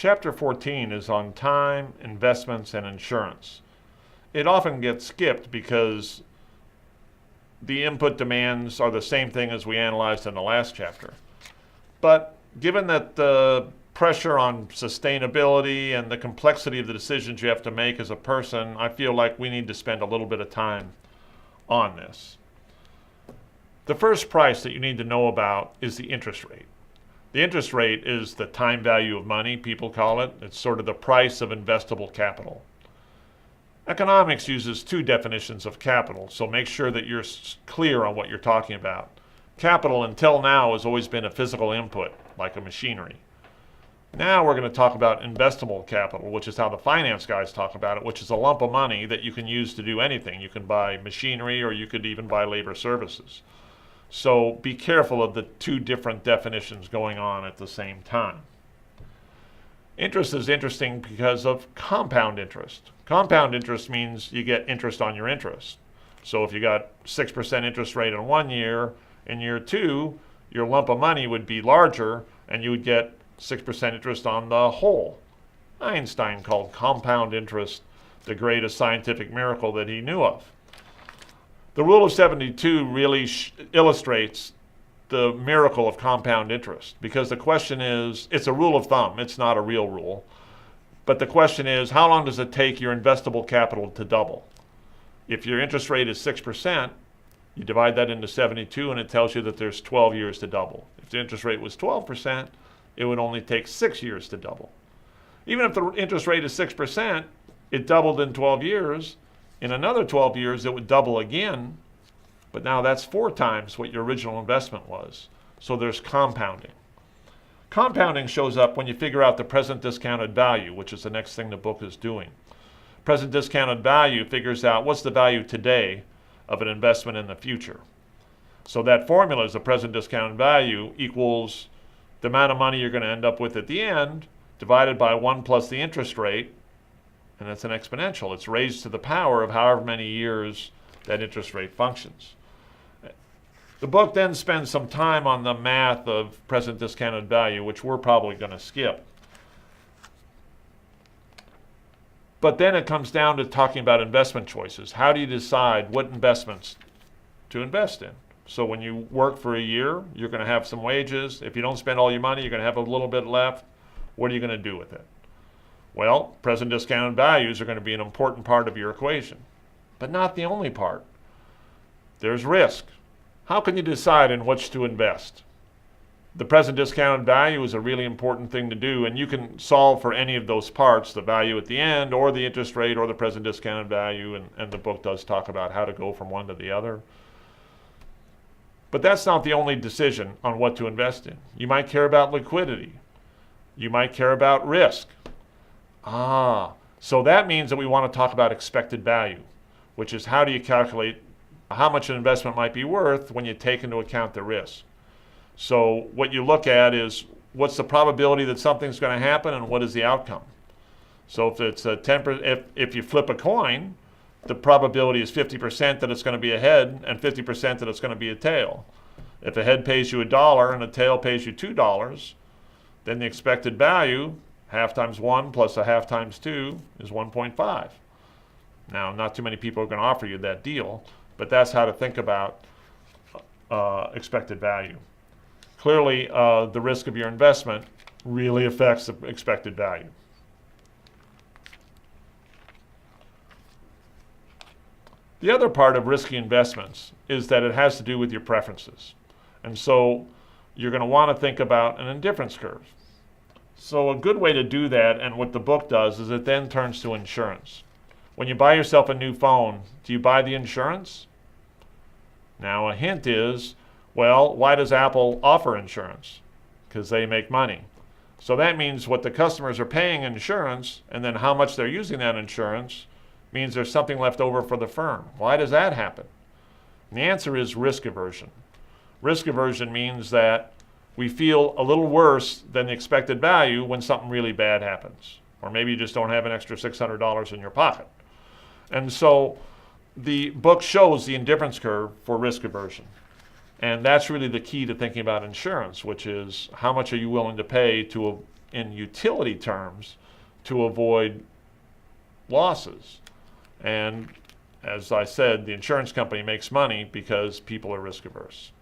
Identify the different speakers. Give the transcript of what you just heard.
Speaker 1: Chapter 14 is on time, investments, and insurance. It often gets skipped because the input demands are the same thing as we analyzed in the last chapter. But given that the pressure on sustainability and the complexity of the decisions you have to make as a person, I feel like we need to spend a little bit of time on this. The first price that you need to know about is the interest rate. The interest rate is the time value of money, people call it. It's sort of the price of investable capital. Economics uses two definitions of capital, so make sure that you're clear on what you're talking about. Capital until now has always been a physical input, like a machinery. Now we're going to talk about investable capital, which is how the finance guys talk about it, which is a lump of money that you can use to do anything. You can buy machinery or you could even buy labor services. So be careful of the two different definitions going on at the same time. Interest is interesting because of compound interest. Compound interest means you get interest on your interest. So if you got 6% interest rate in 1 year, in year 2, your lump of money would be larger and you would get 6% interest on the whole. Einstein called compound interest the greatest scientific miracle that he knew of. The rule of 72 really illustrates the miracle of compound interest, because the question is, it's a rule of thumb, it's not a real rule, but the question is, how long does it take your investable capital to double? If your interest rate is 6%, you divide that into 72 and it tells you that there's 12 years to double. If the interest rate was 12%, it would only take 6 years to double. Even if the interest rate is 6%, it doubled in 12 years. In another 12 years, it would double again, but now that's 4 times what your original investment was. So there's compounding. Compounding shows up when you figure out the present discounted value, which is the next thing the book is doing. Present discounted value figures out what's the value today of an investment in the future. So that formula is the present discounted value equals the amount of money you're going to end up with at the end divided by 1 plus the interest rate, and it's an exponential. It's raised to the power of however many years that interest rate functions. The book then spends some time on the math of present discounted value, which we're probably going to skip. But then it comes down to talking about investment choices. How do you decide what investments to invest in? So when you work for a year, you're going to have some wages. If you don't spend all your money, you're going to have a little bit left. What are you going to do with it? Well, present discounted values are going to be an important part of your equation, but not the only part. There's risk. How can you decide in which to invest? The present discounted value is a really important thing to do, and you can solve for any of those parts, the value at the end, or the interest rate, or the present discounted value, and the book does talk about how to go from one to the other. But that's not the only decision on what to invest in. You might care about liquidity. You might care about risk. So that means that we want to talk about expected value, which is how do you calculate how much an investment might be worth when you take into account the risk. So what you look at is what's the probability that something's going to happen and what is the outcome. So if it's a 10%, if you flip a coin, the probability is 50% that it's going to be a head and 50% that it's going to be a tail. If a head pays you $1 and a tail pays you $2, then the expected value, half times 1 plus a half times 2 is 1.5. Now, not too many people are going to offer you that deal, but that's how to think about expected value. Clearly, the risk of your investment really affects the expected value. The other part of risky investments is that it has to do with your preferences. And so you're going to want to think about an indifference curve. So a good way to do that, and what the book does, is it then turns to insurance. When you buy yourself a new phone, do you buy the insurance? Now a hint is, well, why does Apple offer insurance? Because they make money. So that means what the customers are paying insurance, and then how much they're using that insurance, means there's something left over for the firm. Why does that happen? And the answer is risk aversion. Risk aversion means that we feel a little worse than the expected value when something really bad happens. Or maybe you just don't have an extra $600 in your pocket. And so the book shows the indifference curve for risk aversion. And that's really the key to thinking about insurance, which is how much are you willing to pay to in utility terms to avoid losses. And as I said, the insurance company makes money because people are risk averse.